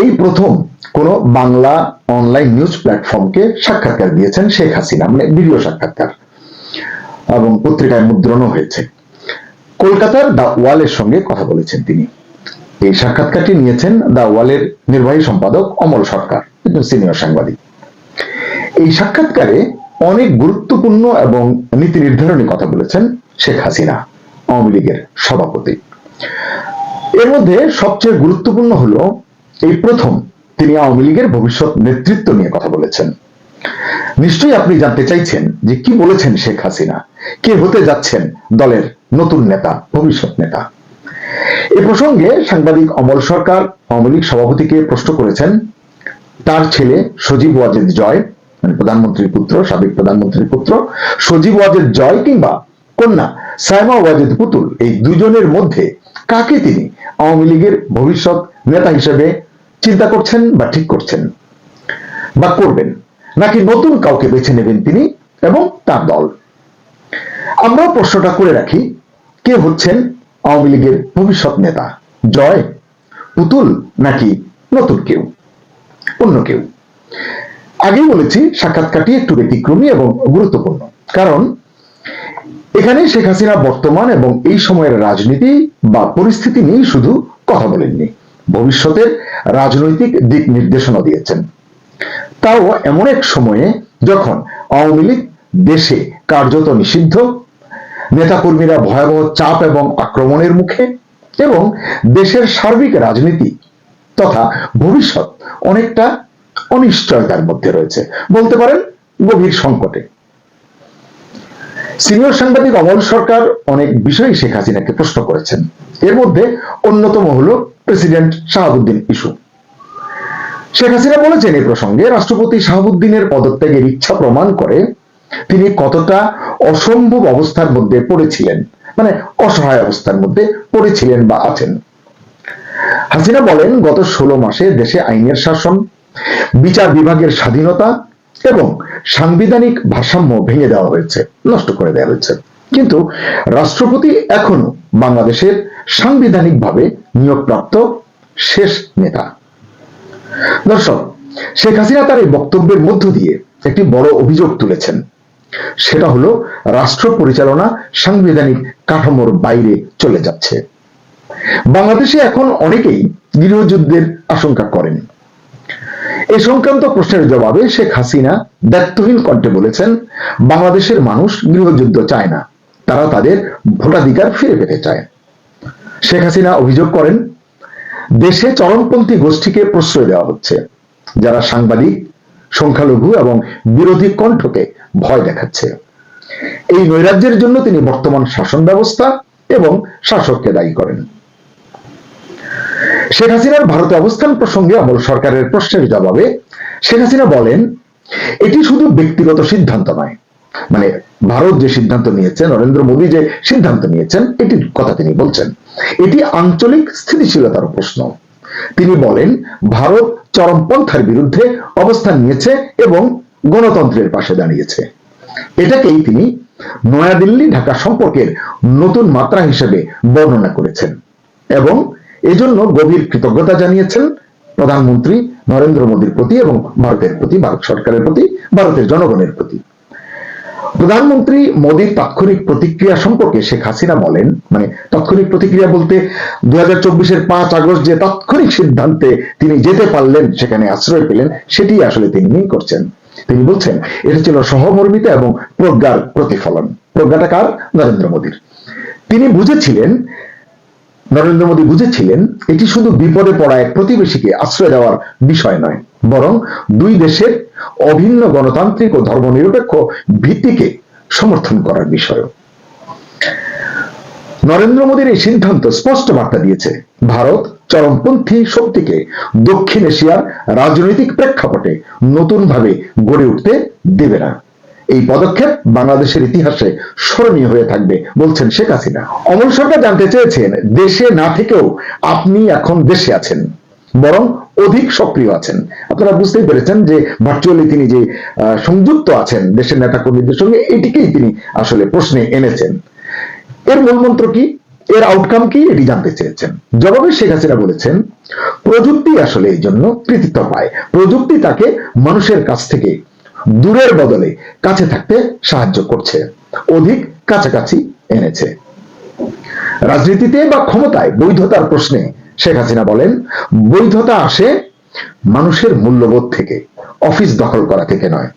এই প্রথম কোন বাংলা অনলাইন নিউজ প্ল্যাটফর্মকে সাক্ষাৎকার দিয়েছেন শেখ হাসিনা, মানে ভিডিও সাক্ষাৎকার, এবং পত্রিকায় মুদ্রণও হয়েছে। কলকাতার দ্য ওয়ালের সঙ্গে কথা বলেছেন তিনি। এই সাক্ষাৎকারটি নিয়েছেন দ্য ওয়ালের নির্বাহী সম্পাদক অমল সরকার, একজন সিনিয়র সাংবাদিক। এই সাক্ষাৎকারে অনেক গুরুত্বপূর্ণ এবং নীতি নির্ধারণী কথা বলেছেন শেখ হাসিনা, আওয়ামী লীগের সভাপতি। এর মধ্যে সবচেয়ে গুরুত্বপূর্ণ হলো এই প্রথম তিনি আওয়ামী লীগের ভবিষ্যৎ নেতৃত্ব নিয়ে কথা বলেছেন। নিশ্চয়ই আপনি জানতে চাইছেন যে কি বলেছেন শেখ হাসিনা, কে হতে যাচ্ছেন দলের নতুন নেতা, ভবিষ্যৎ নেতা। এ প্রসঙ্গে সাংবাদিক অমল সরকার আওয়ামী লীগ সভাপতিকে প্রশ্ন করেছেন তার ছেলে সজীব ওয়াজেদ জয়, মানে প্রধানমন্ত্রীর পুত্র, সাবেক প্রধানমন্ত্রীর পুত্র সজীব ওয়াজেদ জয় কিংবা কন্যা সাইমা ওয়াজেদ পুতুল, এই দুজনের মধ্যে কাকে তিনি আওয়ামী লীগের ভবিষ্যৎ নেতা হিসেবে চিন্তা করছেন বা ঠিক করছেন বা করবেন, নাকি নতুন কাউকে বেছে নেবেন তিনি এবং তার দল। আমরা প্রশ্নটা করে রাখি, কে হচ্ছেন আওয়ামী লীগের ভবিষ্যৎ নেতা, জয়, পুতুল, নাকি নতুন কেউ, অন্য কেউ? আগেই বলেছি সাক্ষাৎকারটি একটু ব্যতিক্রমী এবং গুরুত্বপূর্ণ, কারণ এখানে শেখ হাসিনা বর্তমান এবং এই সময়ের রাজনীতি বা পরিস্থিতি নিয়ে শুধু কথা বলেননি, ভবিষ্যতের রাজনৈতিক দিক নির্দেশনা দিয়েছেন। তাও এমন এক সময়ে যখন আওয়ামী লীগ দেশে কার্যত নিষিদ্ধ, নেতাকর্মীরা ভয়াবহ চাপ এবং আক্রমণের মুখে, এবং দেশের সার্বিক রাজনীতি তথা ভবিষ্যৎ অনেকটা অনিশ্চয়তার মধ্যে রয়েছে, বলতে পারেন গভীর সংকটে। সিনিয়র সাংবাদিক অমল সরকার অনেক বিষয় শেখ হাসিনাকে প্রশ্ন করেছেন। এর মধ্যে অন্যতম হলো প্রেসিডেন্ট শাহাবুদ্দিন ইস্যু। শেখ হাসিনা বলেছেন এই প্রসঙ্গে রাষ্ট্রপতি শাহাবুদ্দিনের পদত্যাগের ইচ্ছা প্রমাণ করে তিনি কতটা অসম্ভব অবস্থার মধ্যে পড়েছিলেন, মানে অসহায় অবস্থার মধ্যে পড়েছিলেন বা আছেন। হাসিনা বলেন, গত 16 মাসে দেশে আইনের শাসন, বিচার বিভাগের স্বাধীনতা এবং সাংবিধানিক ভারসাম্য ভেঙে দেওয়া হয়েছে, নষ্ট করে দেওয়া হয়েছে, কিন্তু রাষ্ট্রপতি এখনো বাংলাদেশের সাংবিধানিকভাবে নিয়োগপ্রাপ্ত শেষ নেতা। দর্শক, শেখ হাসিনা তার এই বক্তব্যের মধ্য দিয়ে একটি বড় অভিযোগ তুলেছেন, সেটা হলো রাষ্ট্র পরিচালনা সাংবিধানিক কাঠামোর বাইরে চলে যাচ্ছে। বাংলাদেশে এখন অনেকেই গৃহযুদ্ধের আশঙ্কা করেন। এ সংক্রান্ত প্রশ্নের জবাবে শেখ হাসিনা দায়িত্বহীন কণ্ঠে বলেছেন, বাংলাদেশের মানুষ গৃহযুদ্ধ চায় না, তারা তাদের ভোটাধিকার ফিরে পেতে চায়। শেখ হাসিনা অভিযোগ করেন, দেশে চরমপন্থী গোষ্ঠীকে প্রশ্রয় দেওয়া হচ্ছে, যারা সাংবাদিক, সংখ্যালঘু এবং বিরোধী কণ্ঠকে ভয় দেখাচ্ছে। এই নৈরাজ্যের জন্য তিনি বর্তমান শাসন ব্যবস্থা এবং শাসককে দায়ী করেন। শেখ হাসিনার ভারতে অবস্থান প্রসঙ্গে অমল সরকারের প্রশ্নের জবাবে শেখ হাসিনা বলেন, এটি শুধু ব্যক্তিগত সিদ্ধান্ত নয়, মানে ভারত যে সিদ্ধান্ত নিয়েছে, নরেন্দ্র মোদী যে সিদ্ধান্ত নিয়েছেন, এটির কথা তিনি বলছেন, এটি আঞ্চলিক স্থিতিশীলতার প্রশ্ন। তিনি বলেন, ভারত চরমপন্থার বিরুদ্ধে অবস্থান নিয়েছে এবং গণতন্ত্রের পাশে দাঁড়িয়েছে। এটাকেই তিনি নয়াদিল্লি ঢাকা সম্পর্কের নতুন মাত্রা হিসেবে বর্ণনা করেছেন এবং এজন্য গভীর কৃতজ্ঞতা জানিয়েছেন প্রধানমন্ত্রী নরেন্দ্র মোদীর প্রতি এবং ভারতের প্রতি, ভারত সরকারের প্রতি, ভারতের জনগণের প্রতি। প্রধানমন্ত্রী মোদীর তাৎক্ষণিক প্রতিক্রিয়া সম্পর্কে শেখ হাসিনা বলেন, মানে তাৎক্ষণিক প্রতিক্রিয়া বলতে 2024-এর 5 আগস্ট যে তাৎক্ষণিক সিদ্ধান্তে তিনি যেতে পারলেন, সেখানে আশ্রয় পেলেন, সেটি আসলে তিনি করছেন। তিনি বলছেন, এটা ছিল সহমর্মিতা এবং প্রজ্ঞার প্রতিফলন। প্রজ্ঞাটা কার? নরেন্দ্র মোদীর। তিনি বুঝেছিলেন, নরেন্দ্র মোদী বুঝেছিলেন, এটি শুধু বিপদে পড়া এক প্রতিবেশীকে আশ্রয় দেওয়ার বিষয় নয়, বরং দুই দেশের অভিন্ন গণতান্ত্রিক ও ধর্মনিরপেক্ষ ভিত্তিকে সমর্থন করার বিষয়। নরেন্দ্র মোদীর এই সিদ্ধান্ত স্পষ্ট বার্তা দিয়েছে, ভারত চরমপন্থী শক্তিকে দক্ষিণ এশিয়ার রাজনৈতিক প্রেক্ষাপটে নতুনভাবে গড়ে উঠতে দেবে না। এই পদক্ষেপ বাংলাদেশের ইতিহাসে স্মরণীয় হয়ে থাকবে, বলছেন শেখ হাসিনা। অমল সরকার জানতে চেয়েছেন, দেশে না থেকেও আপনি এখন দেশে আছেন, বরং অধিক সক্রিয় আছেন। আপনারা বুঝতেই পেরেছেন যে ভার্চুয়ালি তিনি যে সংযুক্ত আছেন দেশের নেতাকর্মীদের সঙ্গে, এটিকেই তিনি আসলে প্রশ্নে এনেছেন। এর মূলমন্ত্র কি, এর আউটকাম কি, এটি জানতে চেয়েছেন। জবাবে শেখ হাসিনা বলেছেন, প্রযুক্তি আসলে এই জন্য কৃতিত্ব পায়। প্রযুক্তি তাকে মানুষের কাছ থেকে দূরের বদলে কাছে থাকতে সাহায্য করছে, অধিক কাছাকাছি এনেছে। রাজনীতিতে বা ক্ষমতায় বৈধতার প্রশ্নে শেখ হাসিনা বলেন, বৈধতা আসে মানুষের মূল্যবোধ থেকে, অফিস দখল করা থেকে নয়।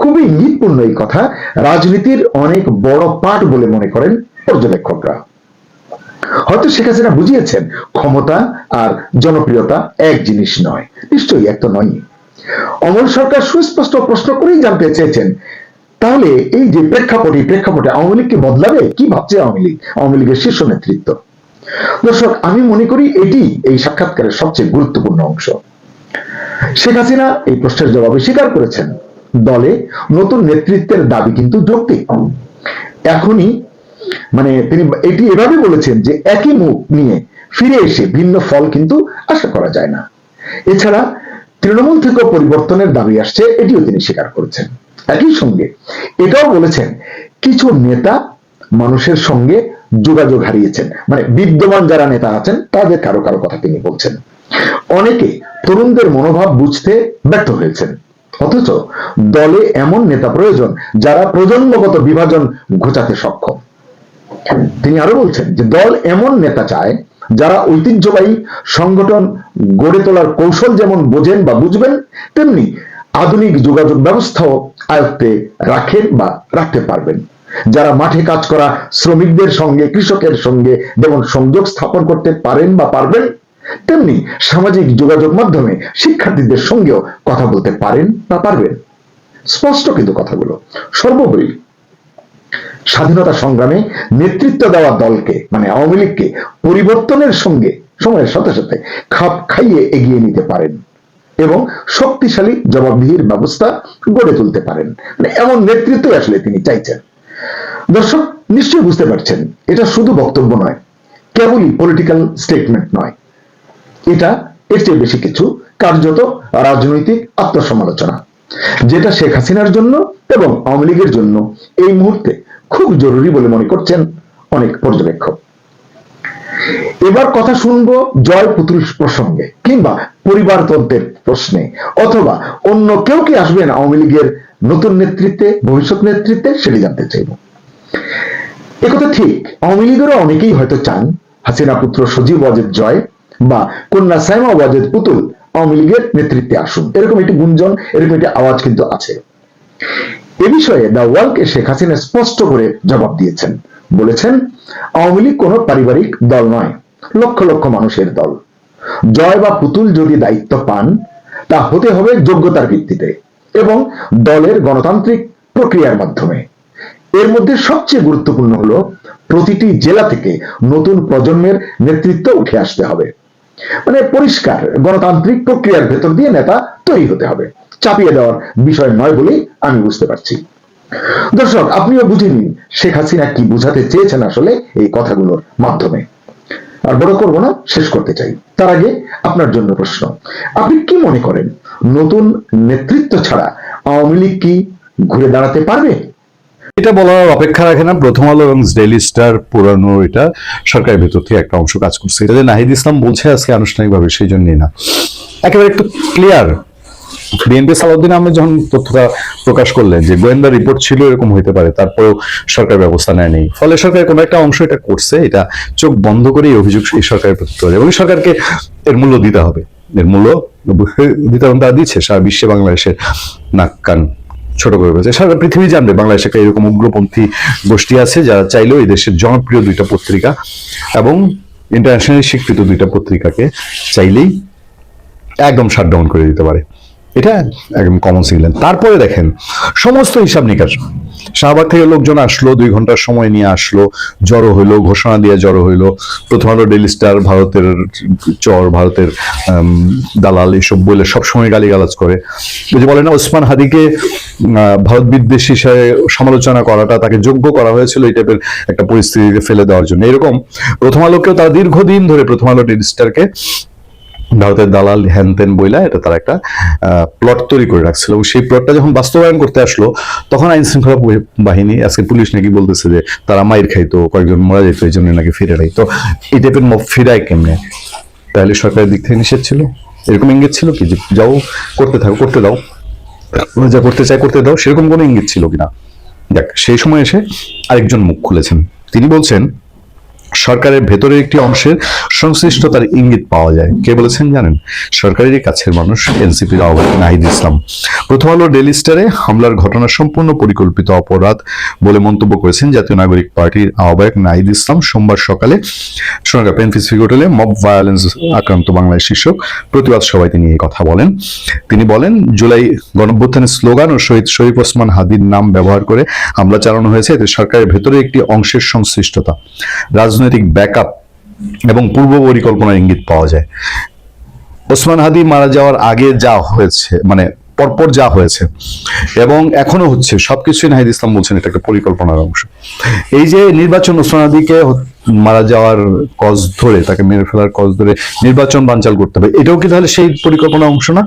খুবই ইঙ্গিতপূর্ণ এই কথা রাজনীতির অনেক বড় পাঠ বলে মনে করেন পর্যবেক্ষকরা। হয়তো শেখ হাসিনা বুঝিয়েছেন ক্ষমতা আর জনপ্রিয়তা এক জিনিস নয়। নিশ্চয়ই এক তো নয়। অমল সরকার সুস্পষ্ট প্রশ্ন করেই জানতে চেয়েছেন, তাহলে এই যে প্রেক্ষাপটে আওয়ামী লীগকে বদলাবে? কি ভাবছে আওয়ামী লীগের শীর্ষ নেতৃত্ব? দর্শক, আমি মনে করি এটি এই সাক্ষাৎকারের সবচেয়ে গুরুত্বপূর্ণ অংশ। শেখ হাসিনা এই প্রশ্নের জবাবে স্বীকার করেছেন, দলে নতুন নেতৃত্বের দাবি কিন্তু যৌক্তিক। এখনই তিনি এটি এভাবে বলেছেন যে একই মুখ নিয়ে ফিরে এসে ভিন্ন ফল কিন্তু আশা করা যায় না। এছাড়া তৃণমূল থেকে পরিবর্তনের দাবি আসছে, এটিও তিনি স্বীকার করেছেন। একই সঙ্গে এটাও বলেছেন কিছু নেতা মানুষের সঙ্গে যোগাযোগ হারিয়েছেন, বিদ্যমান যারা নেতা আছেন তাদের কারো কারো কথা তিনি বলছেন। অনেকে তরুণদের মনোভাব বুঝতে ব্যর্থ হয়েছেন, অথচ দলে এমন নেতা প্রয়োজন যারা প্রজন্মগত বিভাজন ঘোচাতে সক্ষম। তিনি আরো বলছেন যে দল এমন নেতা চায় যারা ঐতিহ্যবাহী সংগঠন গড়ে তোলার কৌশল যেমন বোঝেন বা বুঝবেন, তেমনি আধুনিক যোগাযোগ ব্যবস্থাও আয়ত্তে রাখেন বা রাখতে পারবেন। যারা মাঠে কাজ করা শ্রমিকদের সঙ্গে, কৃষকের সঙ্গে যেমন সংযোগ স্থাপন করতে পারেন বা পারবেন, তেমনি সামাজিক যোগাযোগ মাধ্যমে শিক্ষার্থীদের সঙ্গেও কথা বলতে পারেন বা পারবেন। স্পষ্ট কিন্তু কথাগুলো। সর্বোপরি স্বাধীনতা সংগ্রামে নেতৃত্ব দেওয়া দলকে আওয়ামী লীগকে পরিবর্তনের সঙ্গে সময়ের সাথে সাথে খাপ খাইয়ে এগিয়ে নিতে পারেন এবং শক্তিশালী জবাবদিহির ব্যবস্থা গড়ে তুলতে পারেন। এমন নেতৃত্বই আসলে তিনি চাইছেন। দর্শক নিশ্চয়ই বুঝতে পারছেন, এটা শুধু বক্তব্য নয়, কেবলই পলিটিক্যাল স্টেটমেন্ট নয়, এটা এর চেয়ে বেশি কিছু, কার্যত রাজনৈতিক আত্মসমালোচনা, যেটা শেখ হাসিনার জন্য এবং আওয়ামী লীগের জন্য এই মুহূর্তে খুব জরুরি বলে মনে করছেন অনেক পর্যবেক্ষক। এবার কথা শুনবো জয় পুতুল প্রসঙ্গে, কিংবা পরিবারতন্ত্রের প্রশ্নে, অথবা অন্য কেউ কি আসবেন আওয়ামী লীগের নতুন নেতৃত্বে, ভবিষ্যৎ নেতৃত্বে, সেটি জানতে চাইব। একথা ঠিক, আওয়ামী লীগেরও অনেকেই হয়তো চান হাসিনা পুত্র সজীব ওয়াজেদ জয় বা কন্যা সাইমা ওয়াজেদ পুতুল আওয়ামী লীগের নেতৃত্বে আসুন, এরকম একটি গুঞ্জন, এরকম একটি আওয়াজ কিন্তু আছে। এ বিষয়ে দ্য ওয়ালকে শেখ হাসিনা স্পষ্ট করে জবাব দিয়েছেন, বলেছেন আওয়ামী লীগ কোনো পারিবারিক দল নয়, লক্ষ লক্ষ মানুষের দল। জয় বা পুতুল যদি দায়িত্ব পান, তা হতে হবে যোগ্যতার ভিত্তিতে এবং দলের গণতান্ত্রিক প্রক্রিয়ার মাধ্যমে। এর মধ্যে সবচেয়ে গুরুত্বপূর্ণ হলো প্রতিটি জেলা থেকে নতুন প্রজন্মের নেতৃত্ব উঠে আসতে হবে। পরিষ্কার গণতান্ত্রিক প্রক্রিয়ার ভেতর দিয়ে নেতা তৈরি হতে হবে, চাপিয়ে দেওয়ার বিষয় নয় বলেই আমি বুঝতে পারছি। দর্শক, আপনিও বুঝে নিন শেখ হাসিনা কি বুঝাতে চেয়েছেন আসলে এই কথাগুলোর মাধ্যমে। আর বড় করব না, শেষ করতে চাই। তার আগে আপনার জন্য প্রশ্ন, আপনি কি মনে করেন নতুন নেতৃত্ব ছাড়া আওয়ামী লীগ কি ঘুরে দাঁড়াতে পারবে? এটা বলার অপেক্ষা রাখে না। প্রথম আলো এবং ডেইলি স্টার পুরানো এটা সরকারের ভেতর থেকে একটা অংশ কাজ করছে। এটা যে নাহিদ ইসলাম বলছে আজকে আনুষ্ঠানিকভাবে, সেই জন্যই না, একেবারে একটু ক্লিয়ার। বিএনপি সালাউদ্দিন আহমেদ যখন তথ্যটা প্রকাশ করলেন যে গোয়েন্দা রিপোর্ট ছিল এরকম হইতে পারে, তারপরেও সরকার ব্যবস্থা নেয়নি, ফলে সরকারের কোনো একটা অংশ এটা করছে, এটা চোখ বন্ধ করে এই অভিযোগ এই সরকারের প্রতি তোলে এবং সরকারকে এর মূল্য দিতে হবে। এর মূল্য দিতে তারা দিচ্ছে, সারা বিশ্বে বাংলাদেশের নাক কান ছোট করে ফেলছে। সারা পৃথিবী জানবে বাংলাদেশে একটা এরকম উগ্রপন্থী গোষ্ঠী আছে যারা চাইলেও এই দেশের জনপ্রিয় দুইটা পত্রিকা এবং ইন্টারন্যাশনালি স্বীকৃত দুইটা পত্রিকাকে চাইলেই একদম শাটডাউন করে দিতে পারে। এটা একদম কমন সিগন্যাল। তারপরে দেখেন সমস্ত হিসাব নিকাশ, শাহবাগ থেকে লোকজন আসলো, 2 ঘন্টার সময় নিয়ে আসলো, জড়ো হইলো, ঘোষণা দিয়ে জড়ো হইলো। প্রথম আলো, ডেইলি স্টার ভারতের চর, ভারতের দালাল এসব বলে সবসময় গালিগালাজ করে। যে বলে না, ওসমান হাদিকে ভারত বিদ্বেষী হিসেবে সমালোচনা করাটা তাকে যোগ্য করা হয়েছিল এই টাইপের একটা পরিস্থিতিতে ফেলে দেওয়ার জন্য। এরকম প্রথম আলোকেও তারা দীর্ঘদিন ধরে, প্রথম আলো, ডেইলি স্টারকে ভারতের দালাল হ্যান ত্যান বইলা এটা তারা একটা প্লট তৈরি করে রাখছিল। এবং সেই প্লটটা যখন বাস্তবায়ন করতে আসলো, তখন আইন শৃঙ্খলা বাহিনী, আজকে পুলিশ নাকি বলতেছে যে তারা মাইর খাইতো, কয়েকজন মারা যেত, এই জন্য নাকি ফিরে নাই। তো এই টাইপের মব ফিরায় কেমনে? তাহলে সরকারের দিক থেকে নিষেধ ছিল, এরকম ইঙ্গিত ছিল কি যে যাও করতে থাকো, করতে দাও, যা করতে চাই করতে দাও, সেরকম কোনো ইঙ্গিত ছিল কিনা? দেখ, সেই সময় এসে আরেকজন মুখ খুলেছেন, তিনি বলছেন সরকারের ভেতরের একটি অংশের সংশ্লিষ্টতার ইঙ্গিত পাওয়া যায়। কে বলেছেন জানেন? সরকারেরই কাছের মানুষ, এনসিপির আহ্বায়ক নাহিদ ইসলাম। প্রথম আলো ডেইলি স্টারে হামলার ঘটনা সম্পূর্ণ পরিকল্পিত অপরাধ বলে মন্তব্য করেছেন জাতীয় নাগরিক পার্টির আহ্বায়ক নাহিদ ইসলাম। সোমবার সকালে সোনারগাঁ পেন প্যাসিফিক হোটেলে মব ভায়োলেন্স আক্রান্ত বাংলায় শীর্ষক প্রতিবাদ সভায় তিনি এই কথা বলেন। তিনি বলেন, জুলাই গণঅভ্যুত্থানের স্লোগান ও শহীদ শরীফ ওসমান হাদির নাম ব্যবহার করে হামলা চালানো হয়েছে, এতে সরকারের ভেতরে একটি অংশের সংশ্লিষ্টতা, রাজনৈতিক ব্যাকআপ এবং পূর্ব পরিকল্পনার ইঙ্গিত পাওয়া যায়। ওসমান হাদি মারা যাওয়ার আগে যা হয়েছে, মানে পরপর যা হয়েছে এবং এখনো হচ্ছে, সবকিছুই নাহিদ ইসলাম বলছেন এটা একটা পরিকল্পনার অংশ। এই যে নির্বাচন, ওসমান হাদিকে মারা যাওয়ার কজ ধরে, তাকে মেরে ফেলার কজ ধরে নির্বাচন বানচাল করতে হবে, এটাও কি তাহলে সেই পরিকল্পনার অংশ না?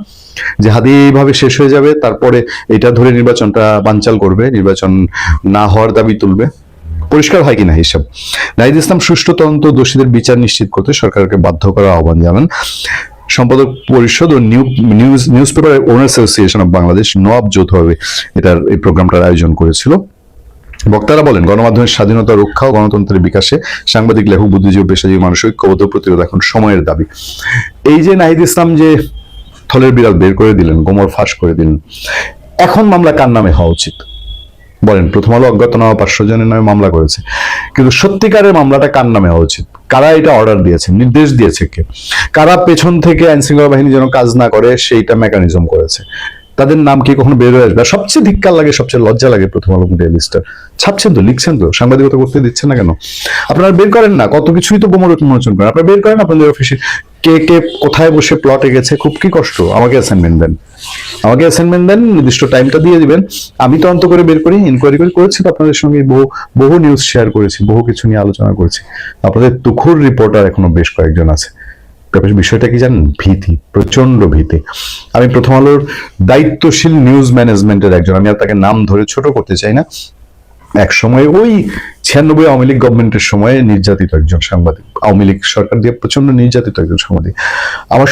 যে হাদি এইভাবে শেষ হয়ে যাবে, তারপরে এটা ধরে নির্বাচনটা বানচাল করবে, নির্বাচন না হওয়ার দাবি তুলবে। পরিষ্কার হয় কিনা হিসাব? নাহিদ ইসলাম সুষ্ঠু তদন্ত, দোষীদের বিচার নিশ্চিত করতে সরকারকে বাধ্য করার আহ্বান জানান। সম্পাদক পরিষদ ও newspaper owners association of Bangladesh, NOAB যৌথভাবে এই প্রোগ্রামটার আয়োজন করেছিল। বক্তারা বলেন, গণমাধ্যমের স্বাধীনতা রক্ষা ও গণতন্ত্রের বিকাশে সাংবাদিক, লেখক, বুদ্ধিজীবী, পেশাজীবী মানুষ ঐক্যবদ্ধ প্রতিরোধ এখন সময়ের দাবি। এই যে নাহিদ ইসলাম যে থলের বিড়াল বের করে দিলেন, গোমর ফাঁস করে দিলেন, এখন মামলা কার নামে হওয়া উচিত বলেন? প্রথম আলো অজ্ঞাতনামা 500 জনের নামে মামলা করেছে, কিন্তু সত্যিকারের মামলাটা কার নামে হওয়া উচিত? কারা এটা অর্ডার দিয়েছে, নির্দেশ দিয়েছে কে? কারা পেছন থেকে আইন শৃঙ্খলা বাহিনী যেন কাজ না করে সেইটা মেকানিজম করেছে? তাদের নাম কি কখনো বের হয়ে আসবে? সবচেয়ে ধিক্কার লাগে, সবচেয়ে লজ্জা লাগে, প্রথম আলো ডেইলি স্টার ছাপছেন তো, লিখছেন তো, সাংবাদিকতা করতে দিচ্ছেন না কেন? আপনারা বের করেন না, কত কিছুই তো গোমর উন্মোচন করেন, আপনারা বের করেন আপনাদের অফিসে কে কে কোথায় বসে প্লটে গেছে। খুব কি কষ্ট, আমাকে অ্যাসাইনমেন্ট দেন, আমাকে অ্যাসাইনমেন্ট দেন, নির্দিষ্ট টাইমটা দিয়ে দিবেন, আমি তদন্ত করে বের করি, ইনকোয়ারি করেছি তো আপনাদের সঙ্গে বহু নিউজ শেয়ার করেছি, বহু কিছু নিয়ে আলোচনা করেছি। আপনাদের তুখুর রিপোর্টার এখনো বেশ কয়েকজন আছে। বিষয়টা কি জানেন? ভীতি, প্রচন্ড ভীতি। আমি প্রথম আলোর দায়িত্বশীল নিউজ ম্যানেজমেন্টের একজন, আমি আর তাকে নাম ধরে ছোট করতে চাই না, এক সময় ওই 96 আওয়ামী লীগ গভর্নমেন্টের সময় নির্যাতিত একজন সাংবাদিক, আওয়ামী লীগ সরকার দিয়ে প্রচন্ড নির্যাতিত একজন সাংবাদিক। আমার